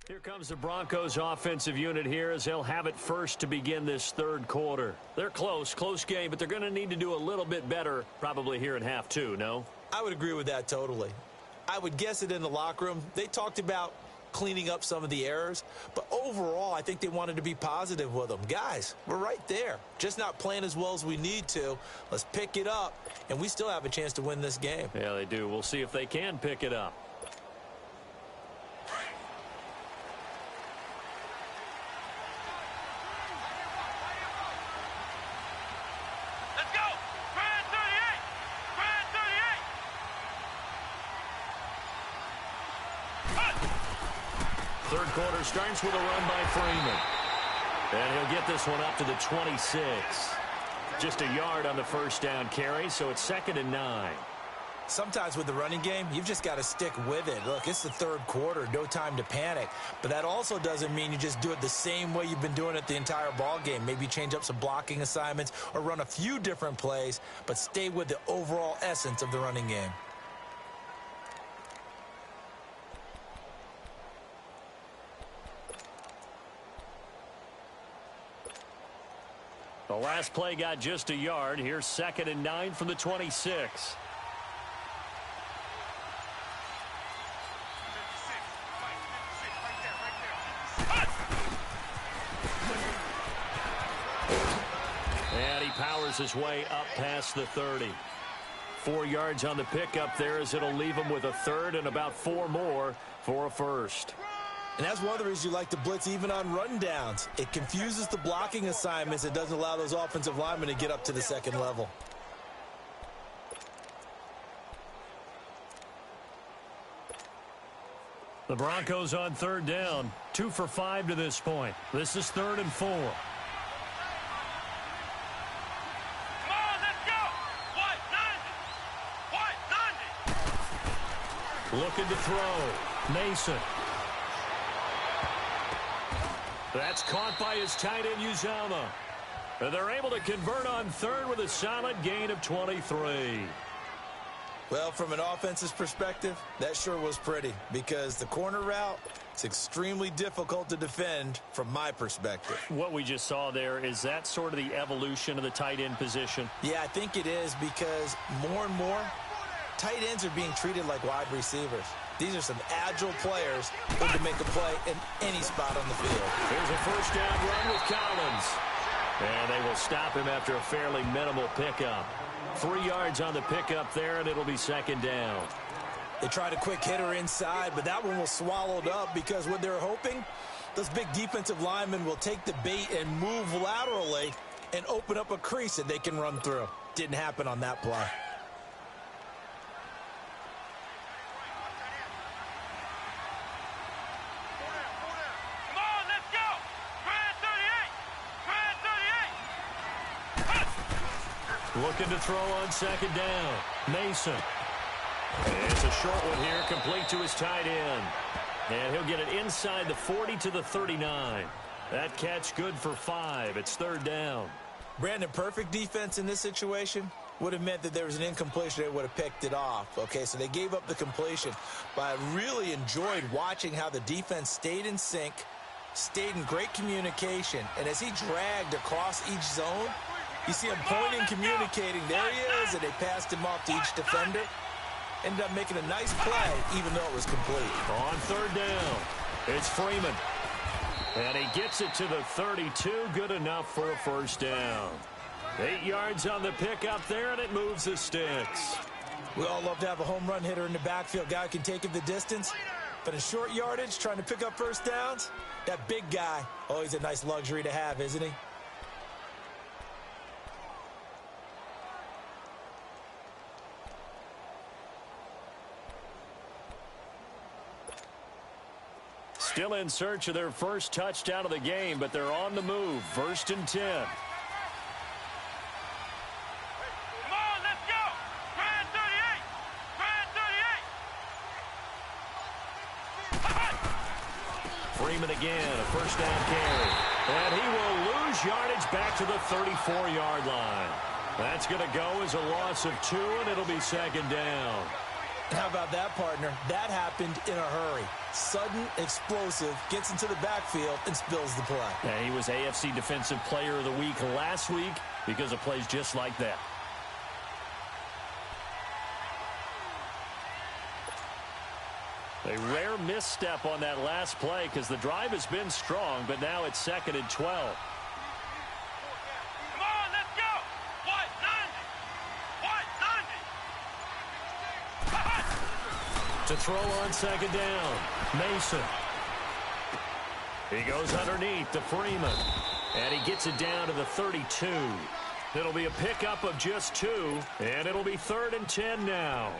Here comes the Broncos offensive unit here as they'll have it first to begin this third quarter. They're close game, but they're going to need to do a little bit better probably here in half two, no? I would agree with that totally. I would guess it in the locker room. They talked about cleaning up some of the errors, but overall I think they wanted to be positive with them. Guys, we're right there. Just not playing as well as we need to. Let's pick it up, and we still have a chance to win this game. Yeah, they do. We'll see if they can pick it up. Third quarter starts with a run by Freeman. And he'll get this one up to the 26. Just a yard on the first down carry, so it's 2nd and 9. Sometimes with the running game, you've just got to stick with it. Look, it's the third quarter, no time to panic. But that also doesn't mean you just do it the same way you've been doing it the entire ball game. Maybe change up some blocking assignments or run a few different plays, but stay with the overall essence of the running game. The last play got just a yard. Here's 2nd and 9 from the 26. And he powers his way up past the 30. 4 yards on the pickup there as it'll leave him with a third and about 4 more for a first. And that's one of the reasons you like to blitz even on rundowns. It confuses the blocking assignments. It doesn't allow those offensive linemen to get up to the second level. The Broncos on third down. 2 for 5 to this point. This is 3rd and 4. Looking to throw. Mason. That's caught by his tight end, Uzama. And they're able to convert on third with a solid gain of 23. Well, from an offense's perspective, that sure was pretty because the corner route, it's extremely difficult to defend from my perspective. What we just saw there, is that sort of the evolution of the tight end position? Yeah, I think it is because more and more, tight ends are being treated like wide receivers. These are some agile players who can make a play in any spot on the field. Here's a first down run with Collins. And they will stop him after a fairly minimal pickup. 3 yards on the pickup there, and it'll be 2nd down. They tried a quick hitter inside, but that one was swallowed up because what they're hoping, those big defensive linemen will take the bait and move laterally and open up a crease that they can run through. Didn't happen on that play. Looking to throw on 2nd down. Mason. It's a short one here, complete to his tight end. And he'll get it inside the 40 to the 39. That catch good for 5. It's 3rd down. Brandon, perfect defense in this situation would have meant that there was an incompletion. They would have picked it off. Okay, so they gave up the completion. But I really enjoyed watching how the defense stayed in sync, stayed in great communication. And as he dragged across each zone, you see him pointing, communicating. There he is, and they passed him off to each defender. Ended up making a nice play, even though it was complete. On 3rd down, it's Freeman. And he gets it to the 32, good enough for a first down. 8 yards on the pickup there, and it moves the sticks. We all love to have a home run hitter in the backfield. Guy can take it the distance. But in short yardage, trying to pick up first downs, that big guy, always a nice luxury to have, isn't he? Still in search of their first touchdown of the game, but they're on the move. 1st and 10. Come on, let's go! Brand 38! Brand 38! Freeman again, a first down carry. And he will lose yardage back to the 34-yard line. That's going to go as a loss of 2, and it'll be 2nd down. How about that, partner? That happened in a hurry. Sudden, explosive, gets into the backfield and spills the play. Yeah, he was AFC Defensive Player of the Week last week because of plays just like that. A rare misstep on that last play because the drive has been strong, but now it's 2nd and 12. Come on, let's go. White 90. To throw on 2nd down, Mason. He goes underneath to Freeman, and he gets it down to the 32. It'll be a pickup of just 2, and it'll be 3rd and 10 now.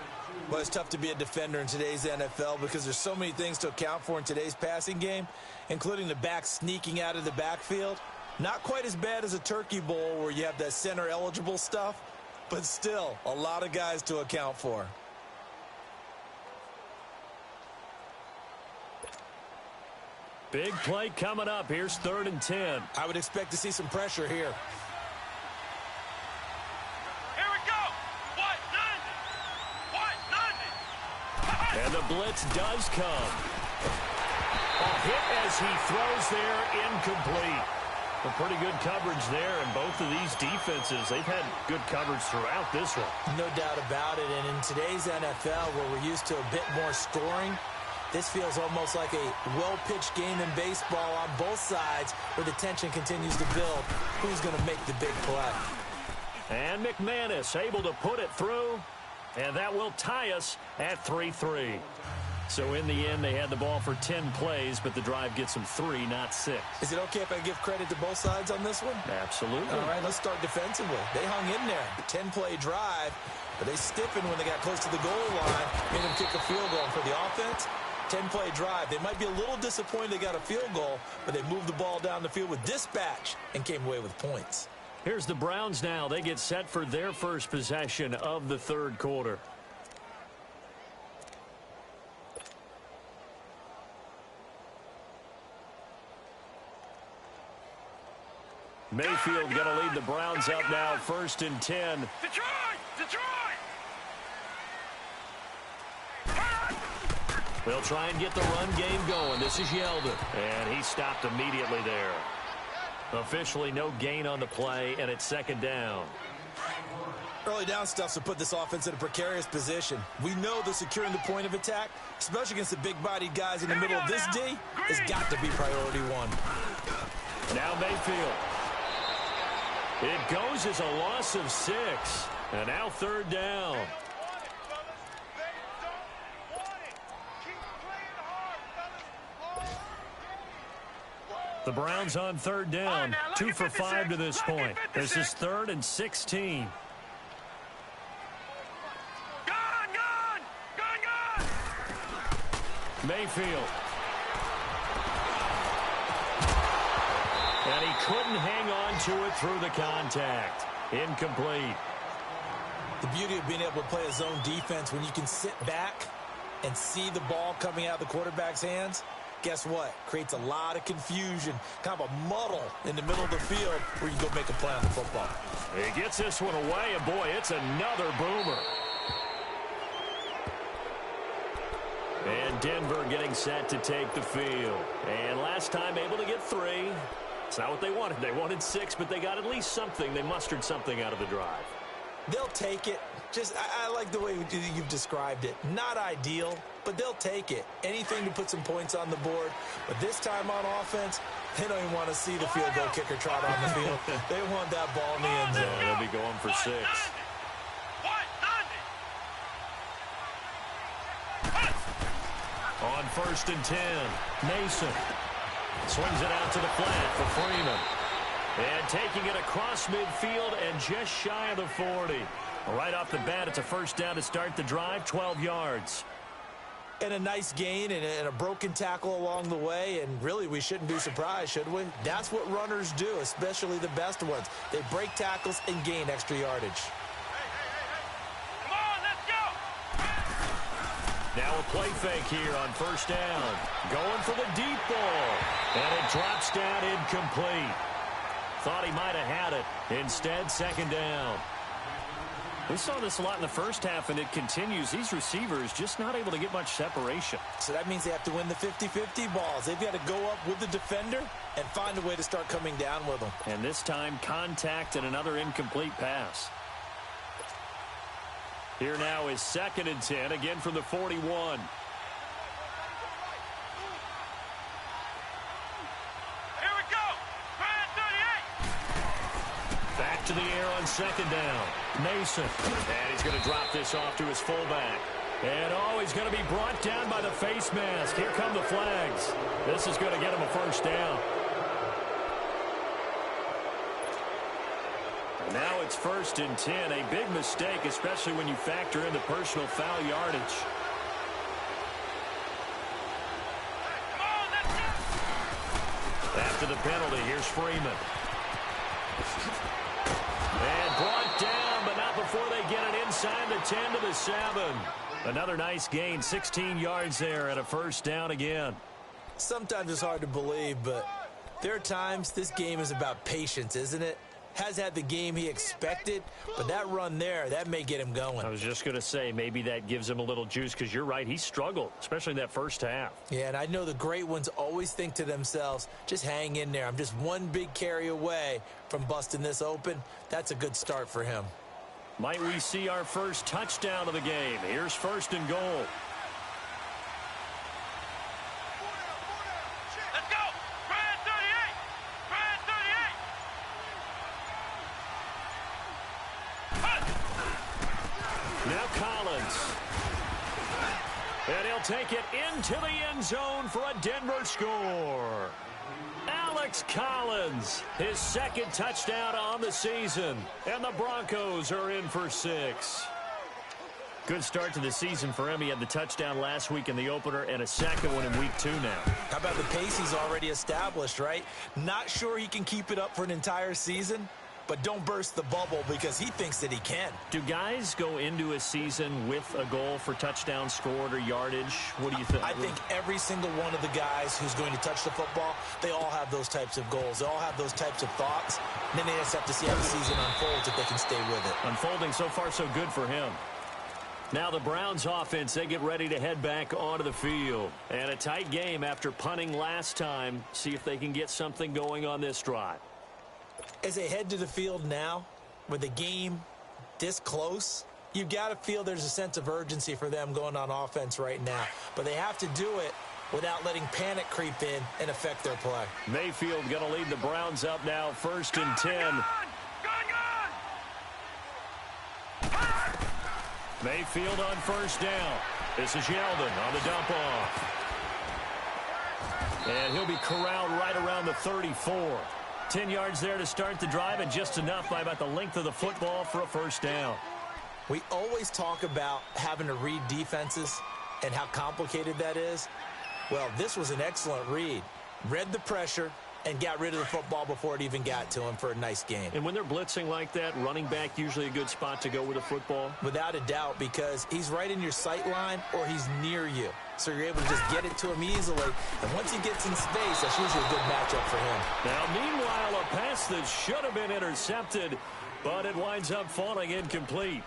Well, it's tough to be a defender in today's NFL because there's so many things to account for in today's passing game, including the back sneaking out of the backfield. Not quite as bad as a turkey bowl where you have that center-eligible stuff, but still a lot of guys to account for. Big play coming up. Here's 3rd and 10. I would expect to see some pressure here. Here we go. White 90. And the blitz does come. A hit as he throws there, incomplete. A pretty good coverage there, and both of these defenses, they've had good coverage throughout this one. No doubt about it, and in today's NFL, where we're used to a bit more scoring, this feels almost like a well-pitched game in baseball on both sides where the tension continues to build. Who's going to make the big play? And McManus able to put it through, and that will tie us at 3-3. So in the end, they had the ball for 10 plays, but the drive gets them 3, not 6. Is it okay if I give credit to both sides on this one? Absolutely. All right, let's start defensively. They hung in there. 10-play drive, but they stiffened when they got close to the goal line, made them kick a field goal. For the offense, 10-play drive. They might be a little disappointed they got a field goal, but they moved the ball down the field with dispatch and came away with points. Here's the Browns now. They get set for their first possession of the 3rd quarter. Mayfield going to lead the Browns up now, 1st and 10. Detroit! They'll try and get the run game going. This is Yeldon, and he stopped immediately there. Officially no gain on the play, and it's 2nd down. Early down stuff to put this offense in a precarious position. We know that securing the point of attack, especially against the big-bodied guys in the middle of this D, has got to be priority 1. Now Mayfield. It goes as a loss of 6. And now 3rd down. The Browns on 3rd down. 2 for 5 to this point. This is 3rd and 16. Gone! Mayfield. And he couldn't hang on to it through the contact. Incomplete. The beauty of being able to play a zone defense when you can sit back and see the ball coming out of the quarterback's hands, guess what? Creates a lot of confusion, kind of a muddle in the middle of the field where you go make a play on the football. He gets this one away, and boy, it's another boomer. And Denver getting set to take the field. And last time able to get 3. It's not what they wanted. They wanted 6, but they got at least something. They mustered something out of the drive. They'll take it. I like the way you've described it. Not ideal, but they'll take it. Anything to put some points on the board. But this time on offense, they don't even want to see the field goal kicker trot on the field. They want that ball in the end zone. They'll be going for 6. On 1st and 10, Mason swings it out to the flat for Freeman. And taking it across midfield and just shy of the 40. Right off the bat, it's a 1st down to start the drive, 12 yards. And a nice gain and a broken tackle along the way, and really we shouldn't be surprised, should we? That's what runners do, especially the best ones. They break tackles and gain extra yardage. Come on, let's go! Now a play fake here on 1st down. Going for the deep ball. And it drops down incomplete. Thought he might have had it. Instead, 2nd down. We saw this a lot in the first half, and it continues. These receivers just not able to get much separation. So that means they have to win the 50-50 balls. They've got to go up with the defender and find a way to start coming down with them. And this time, contact and another incomplete pass. Here now is 2nd and 10, again from the 41. To the air on 2nd down. Mason. And he's going to drop this off to his fullback. And, he's going to be brought down by the face mask. Here come the flags. This is going to get him a first down. And now it's 1st and 10. A big mistake, especially when you factor in the personal foul yardage. After the penalty, here's Freeman. And brought down, but not before they get it inside the 10 to the 7. Another nice gain, 16 yards there and a first down again. Sometimes it's hard to believe, but there are times this game is about patience, isn't it? Has had the game he expected, but that run there, that may get him going. I was just going to say, maybe that gives him a little juice, because you're right, he struggled, especially in that first half. Yeah, and I know the great ones always think to themselves, just hang in there. I'm just one big carry away from busting this open. That's a good start for him. Might we see our first touchdown of the game? Here's 1st and goal. Let's go! Brand 38! Brand 38! Now Collins. And he'll take it into the end zone for a Denver score. Alex Collins, his 2nd touchdown on the season. And the Broncos are in for 6. Good start to the season for him. He had the touchdown last week in the opener and a 2nd one in week 2 now. How about the pace he's already established, right? Not sure he can keep it up for an entire season, but don't burst the bubble because he thinks that he can. Do guys go into a season with a goal for touchdown scored or yardage? What do you think? I think every single one of the guys who's going to touch the football, they all have those types of goals. They all have those types of thoughts. And then they just have to see how the season unfolds if they can stay with it. Unfolding so far so good for him. Now the Browns offense, they get ready to head back onto the field. And a tight game after punting last time. See if they can get something going on this drive. As they head to the field now, with the game this close, you've got to feel there's a sense of urgency for them going on offense right now. But they have to do it without letting panic creep in and affect their play. Mayfield going to lead the Browns up now, 1st and 10. Mayfield on 1st down. This is Yeldon on the dump off. And he'll be corralled right around the 34. 10 yards there to start the drive, and just enough by about the length of the football for a first down. We always talk about having to read defenses and how complicated that is. Well, this was an excellent read. Read the pressure and got rid of the football before it even got to him for a nice game. And when they're blitzing like that, running back usually a good spot to go with the football? Without a doubt, because he's right in your sight line or he's near you. So you're able to just get it to him easily. And once he gets in space, that's usually a good matchup for him. Now, meanwhile, a pass that should have been intercepted, but it winds up falling incomplete.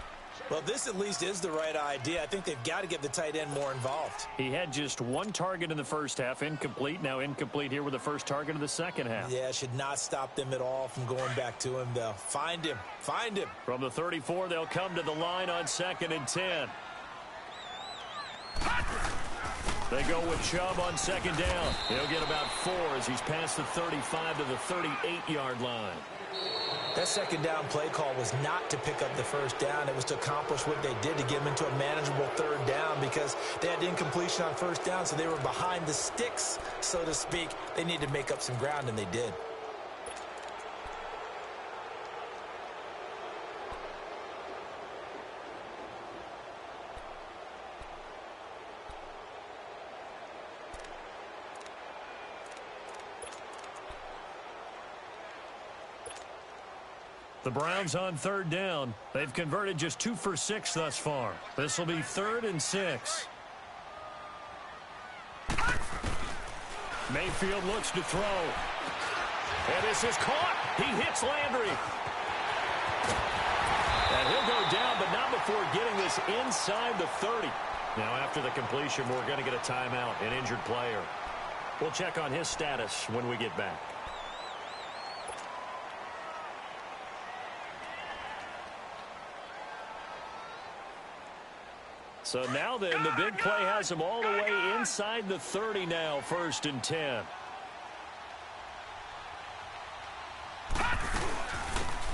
Well, this at least is the right idea. I think they've got to get the tight end more involved. He had just one target in the first half, incomplete. Now incomplete here with the first target of the second half. Yeah, should not stop them at all from going back to him, though. Find him. Find him. From the 34, they'll come to the line on 2nd and 10. They go with Chubb on 2nd down. He'll get about 4 as he's past the 35 to the 38-yard line. That 2nd down play call was not to pick up the first down. It was to accomplish what they did to get them into a manageable 3rd down because they had incompletion on 1st down, so they were behind the sticks, so to speak. They needed to make up some ground, and they did. The Browns on 3rd down. They've converted just 2 for 6 thus far. This will be 3rd and 6. Mayfield looks to throw. And this is caught. He hits Landry. And he'll go down, but this inside the 30. Now, after the completion, we're going to get a timeout, an injured player. We'll check on his status when we get back. So now then, the big play has him all the way inside the 30 now, 1st and 10.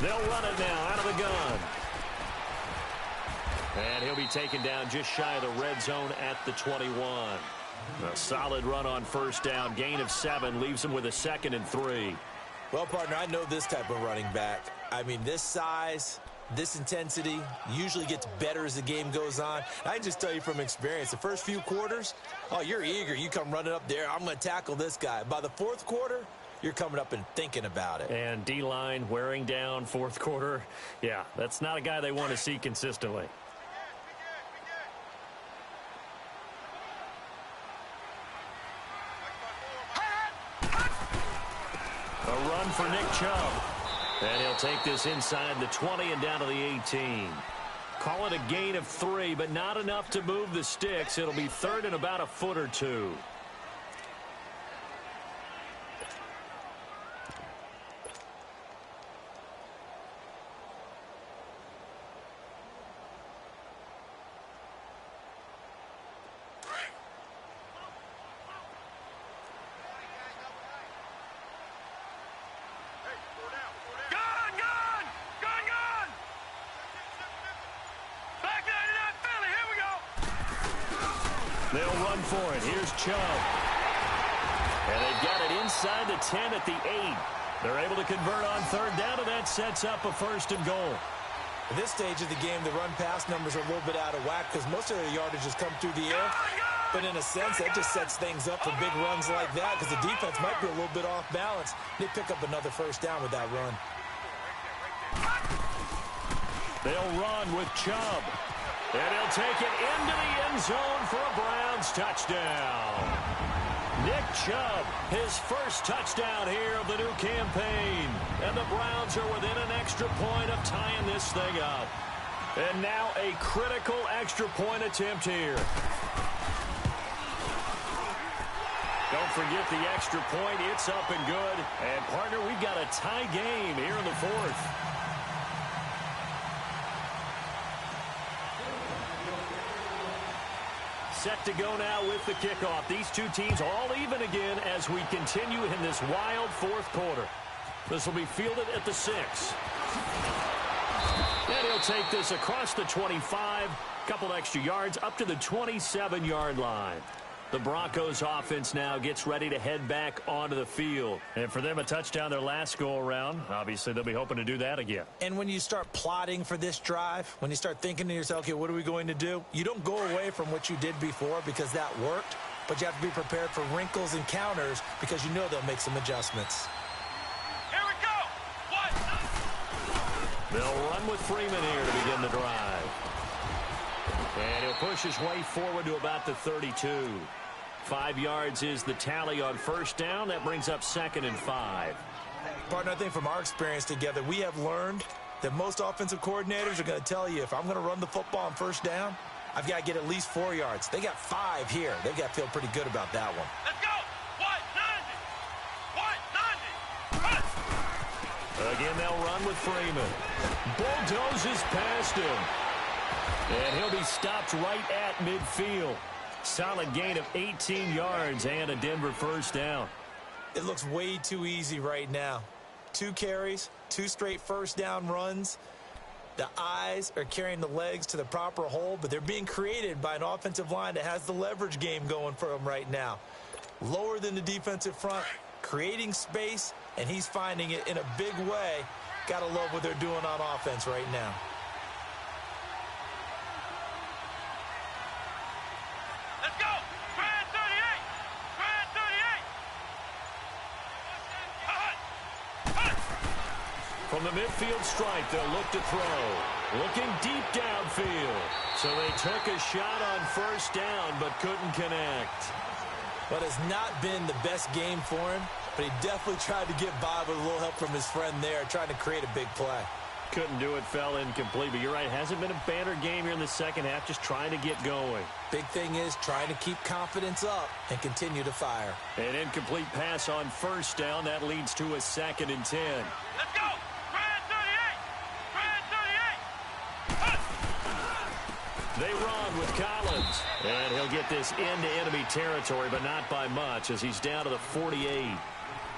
They'll run it now out of the gun. And he'll be taken down just shy of the red zone at the 21. A solid run on 1st down. Gain of 7 leaves him with a 2nd and 3. Well, partner, I know this type of running back. I mean, this size, this intensity usually gets better as the game goes on. I can just tell you from experience, the first few quarters, oh, you're eager. You come running up there, I'm going to tackle this guy. By the 4th quarter, you're coming up and thinking about it. And D-line wearing down 4th quarter. Yeah, that's not a guy they want to see consistently. A run for Nick Chubb. And he'll take this inside the 20 and down to the 18. Call it a gain of 3, but not enough to move the sticks. It'll be 3rd and about a foot or 2. They'll run for it. Here's Chubb. And they've got it inside the 10 at the 8. They're able to convert on 3rd down, and that sets up a 1st and goal. At this stage of the game, the run-pass numbers are a little bit out of whack because most of the yardage has come through the air. But in a sense, that just sets things up for big runs like that because the defense might be a little bit off balance. They pick up another 1st down with that run. They'll run with Chubb. And he'll take it into the end zone for a Browns touchdown. Nick Chubb, his 1st touchdown here of the new campaign. And the Browns are within an extra point of tying this thing up. And now a critical extra point attempt here. Don't forget the extra point. It's up and good. And, partner, we've got a tie game here in the 4th. Set to go now with the kickoff. These two teams all even again as we continue in this wild 4th quarter. This will be fielded at the 6. And he'll take this across the 25. Couple extra yards up to the 27-yard line. The Broncos offense now gets ready to head back onto the field. And for them, a touchdown their last go-around. Obviously, they'll be hoping to do that again. And when you start plotting for this drive, when you start thinking to yourself, okay, what are we going to do? You don't go away from what you did before because that worked, but you have to be prepared for wrinkles and counters because you know they'll make some adjustments. Here we go. What? They'll run with Freeman here to begin the drive. And he'll push his way forward to about the 32. 5 yards is the tally on 1st down. That brings up 2nd and 5. Partner, I think from our experience together, we have learned that most offensive coordinators are going to tell you if I'm going to run the football on 1st down, I've got to get at least 4 yards. They got 5 here. They've got to feel pretty good about that one. Let's go. 190. Again, they'll run with Freeman. Bulldozes past him. And he'll be stopped right at midfield. Solid gain of 18 yards and a Denver 1st down. It looks way too easy right now. 2 carries, 2 straight 1st down runs. The eyes are carrying the legs to the proper hole, but they're being created by an offensive line that has the leverage game going for them right now. Lower than the defensive front, creating space, and he's finding it in a big way. Gotta love what they're doing on offense right now. Let's go. Grand 38. Grand 38. From the midfield stripe, they'll look to throw. Looking deep downfield. So they took a shot on 1st down, but couldn't connect. But it's not been the best game for him, but he definitely tried to get by with a little help from his friend there, trying to create a big play. couldn't do it, fell incomplete. But you're right, hasn't been a banner game here in the second half, just trying to get going. Big thing is trying to keep confidence up and continue to fire. An incomplete pass on first down. That leads to a 2nd and 10. Let's go! Brand 38! Brand 38! They run with Collins. And he'll get this into enemy territory, but not by much as he's down to the 48.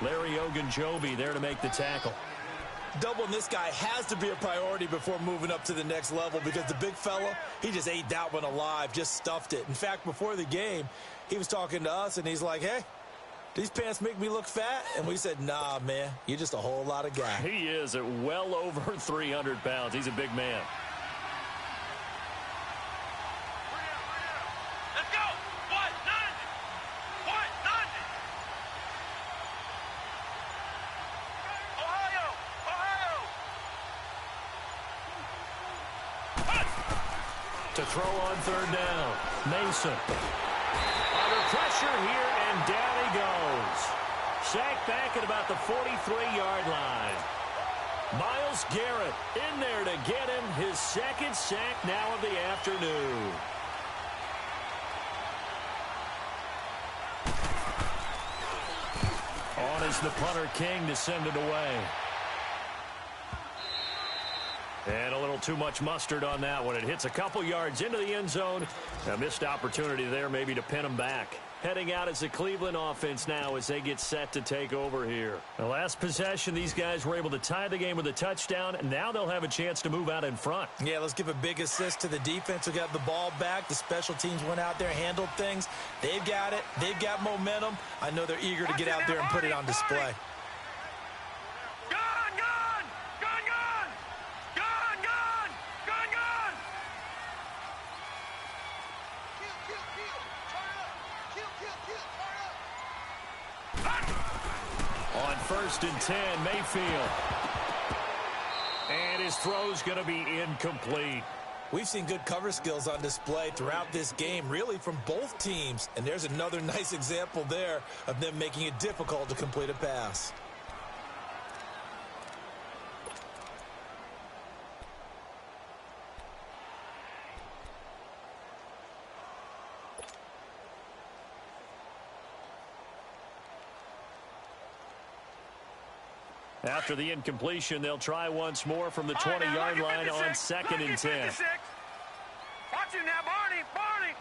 Larry Ogunjobi there to make the tackle. Doubling this guy has to be a priority before moving up to the next level because the big fella, he just ate that one alive, just stuffed it. In fact, before the game, he was talking to us, and he's like, hey, these pants make me look fat? And we said, nah, man, you're just a whole lot of guy. He is at well over 300 pounds. He's a big man. Let's go! What? 90! What? 90! Ohio! Ohio! To throw on 3rd down. Mason. Under pressure here, and down he goes. Sacked back at about the 43-yard line. Myles Garrett in there to get him his 2nd sack now of the afternoon. On is the punter King to send it away. And a little too much mustard on that one. It hits a couple yards into the end zone. A missed opportunity there maybe to pin him back. Heading out as the Cleveland offense now as they get set to take over here. The last possession, these guys were able to tie the game with a touchdown, and now they'll have a chance to move out in front. Yeah, let's give a big assist to the defense who got the ball back. The special teams went out there, handled things. They've got it. They've got momentum. I know they're eager to get out there and put it on display. On 1st and 10, Mayfield. And his throw's going to be incomplete. We've seen good cover skills on display throughout this game, really from both teams. And there's another nice example there of them making it difficult to complete a pass. After the incompletion, they'll try once more from the 20-yard line on 2nd and 10. Watch you now, Barney. Barney.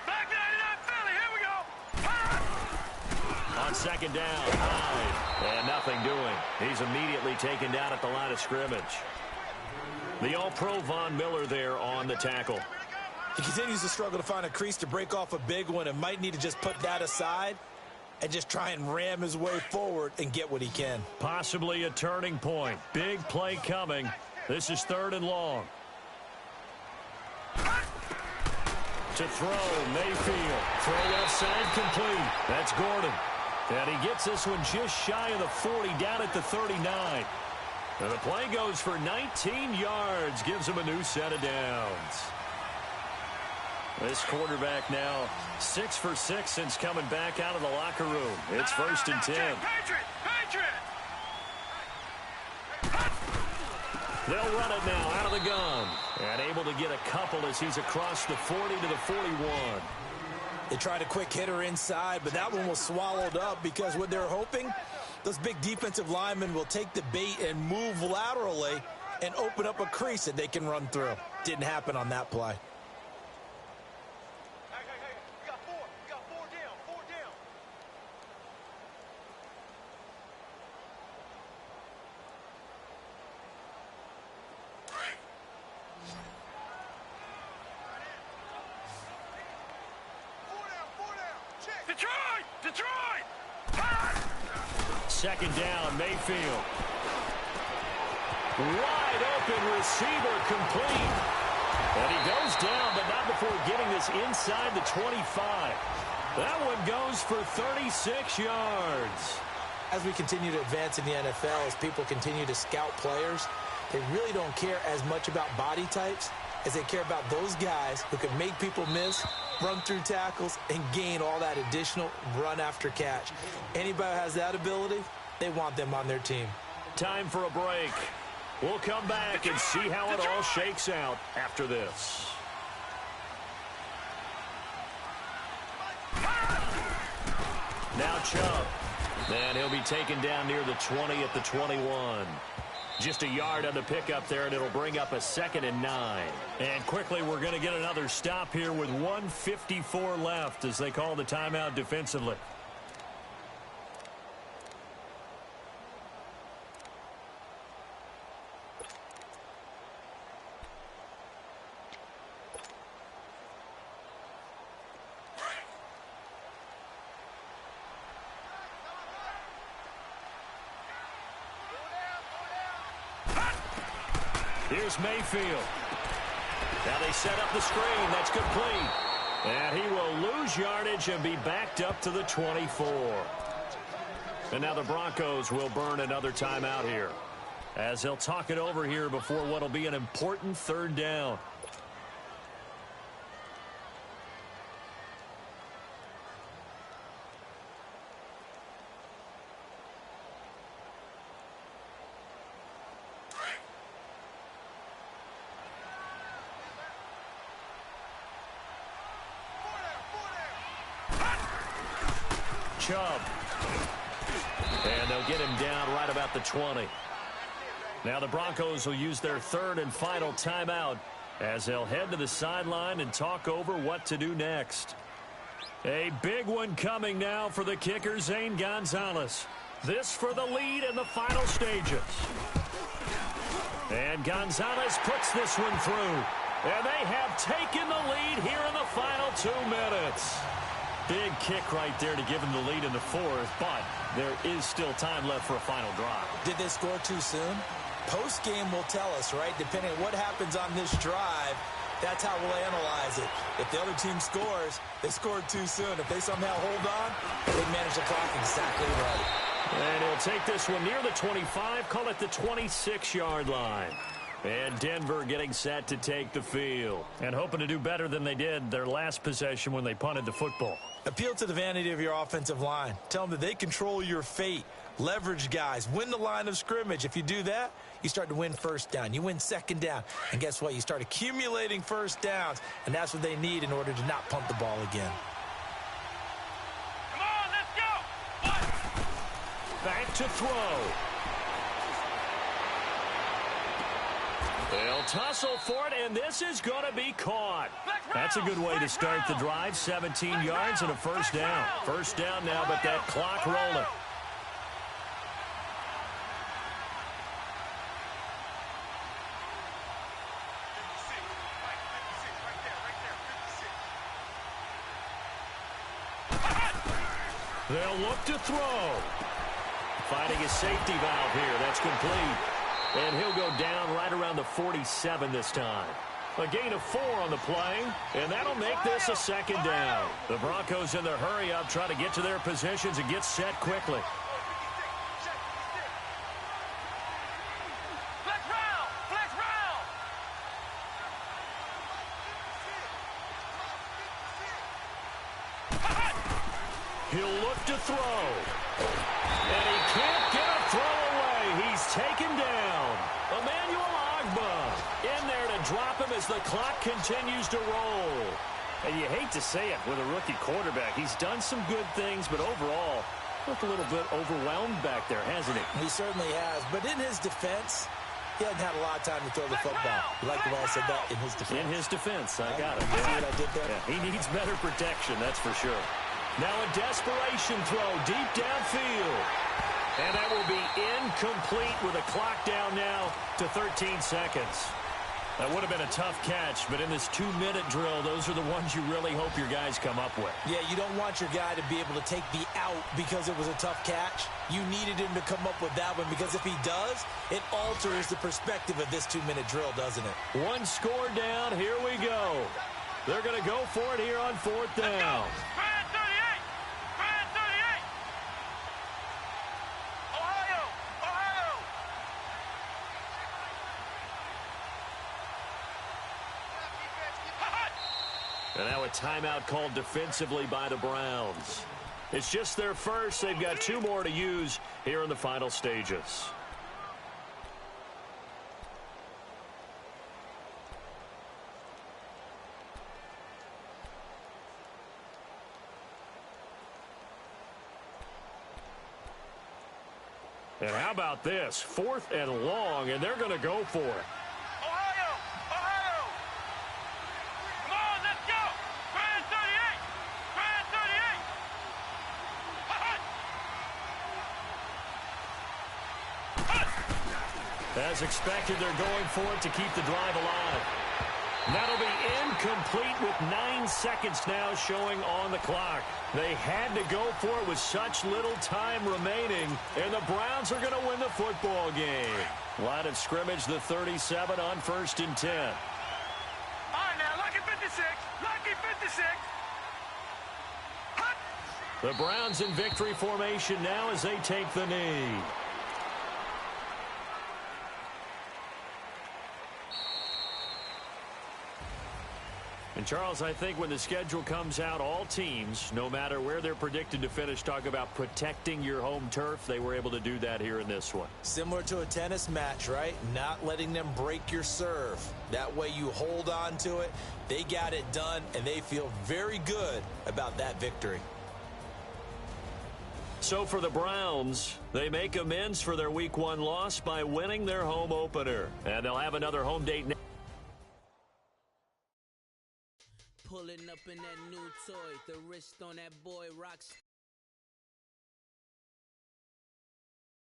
Back 99 Philly. Here we go. On 2nd down, Hyde. And nothing doing. He's immediately taken down at the line of scrimmage. The All-Pro Von Miller there on the tackle. He continues to struggle to find a crease to break off a big one and might need to just put that aside and just try and ram his way forward and get what he can. Possibly a turning point. Big play coming. This is 3rd and long. To throw, Mayfield. Throw left side complete. That's Gordon. And he gets this one just shy of the 40 down at the 39. And the play goes for 19 yards. Gives him a new set of downs. This quarterback now 6 for 6 since coming back out of the locker room. It's 1st and 10. Patriot! They'll run it now out of the gun. And able to get a couple as he's across the 40 to the 41. They tried a quick hitter inside, but that one was swallowed up because what they're hoping, those big defensive linemen will take the bait and move laterally and open up a crease that they can run through. Didn't happen on that play. Detroit! 2nd down, Mayfield. Wide open receiver complete. And he goes down, but not before getting this inside the 25. That one goes for 36 yards. As we continue to advance in the NFL, as people continue to scout players, they really don't care as much about body types as they care about those guys who can make people miss, run through tackles, and gain all that additional run after catch. Anybody who has that ability, they want them on their team. time for a break. We'll come back and see how it all shakes out after this. Now Chubb. And he'll be taken down near the 20 at the 21. Just a yard on the pickup there, and it'll bring up a 2nd and 9. And quickly, we're going to get another stop here with 1:54 left as they call the timeout defensively. Here's Mayfield. Now they set up the screen. That's complete. And he will lose yardage and be backed up to the 24. And now the Broncos will burn another timeout here, as they'll talk it over here before what will be an important 3rd down. Chubb. And they'll get him down right about the 20. Now the Broncos will use their 3rd and final timeout as they'll head to the sideline and talk over what to do next. A big one coming now for the kicker, Zane Gonzalez. This for the lead in the final stages. And Gonzalez puts this one through. And they have taken the lead here in the final 2 minutes. Big kick right there to give him the lead in the 4th, but there is still time left for a final drive. Did they score too soon? Post-game will tell us, right? Depending on what happens on this drive, that's how we'll analyze it. If the other team scores, they scored too soon. If they somehow hold on, they manage the clock exactly right. And he'll take this one near the 25, call it the 26-yard line. And Denver getting set to take the field and hoping to do better than they did their last possession when they punted the football. Appeal to the vanity of your offensive line. Tell them that they control your fate. Leverage guys. Win the line of scrimmage. If you do that, you start to win 1st down. You win 2nd down. And guess what? You start accumulating 1st downs. And that's what they need in order to not punt the ball again. Come on, let's go. Back to throw. They'll tussle for it, and this is going to be caught. That's a good way to start the drive. 17 yards and a 1st down. 1st down now, but that clock rolling. They'll look to throw. Finding a safety valve here. That's complete. And he'll go down right around the 47 this time. A gain of 4 on the play, and that'll make this a 2nd down. The Broncos in their hurry-up try to get to their positions and get set quickly. Flex round! Flex round! He'll look to throw. And he can't get a throw away. He's taken down. Emmanuel Agba in there to drop him as the clock continues to roll. And you hate to say it with a rookie quarterback. He's done some good things, but overall, looked a little bit overwhelmed back there, hasn't he? He certainly has. But in his defense, he hasn't had a lot of time to throw the football. You like the way I said that? In his defense. In his defense, I got it. See what I did there? Yeah, he needs better protection, that's for sure. Now a desperation throw deep downfield. And that will be incomplete with a clock down now to 13 seconds. That would have been a tough catch, but in this 2-minute drill, those are the ones you really hope your guys come up with. Yeah, you don't want your guy to be able to take the out because it was a tough catch. You needed him to come up with that one because if he does, it alters the perspective of this 2-minute drill, doesn't it? One score down. Here we go. They're going to go for it here on 4th down. Grand 38! Grand 38! Ohio! Ohio! And now a timeout called defensively by the Browns. It's just their first. They've got 2 more to use here in the final stages. And how about this? 4th and long, and they're going to go for it. Ohio! Ohio! Come on, let's go! Try and 38! Try and 38! As expected, they're going for it to keep the drive alive. That'll be incomplete with 9 seconds now showing on the clock. They had to go for it with such little time remaining, and the Browns are going to win the football game. Line of scrimmage, the 37 on 1st and 10. All right, now, lucky 56. Lucky 56. The Browns in victory formation now as they take the knee. And, Charles, I think when the schedule comes out, all teams, no matter where they're predicted to finish, talk about protecting your home turf. They were able to do that here in this one. Similar to a tennis match, right? Not letting them break your serve. That way you hold on to it. They got it done, and they feel very good about that victory. So for the Browns, they make amends for their Week 1 loss by winning their home opener. And they'll have another home date next. Pulling up in that new toy, the wrist on that boy rocks.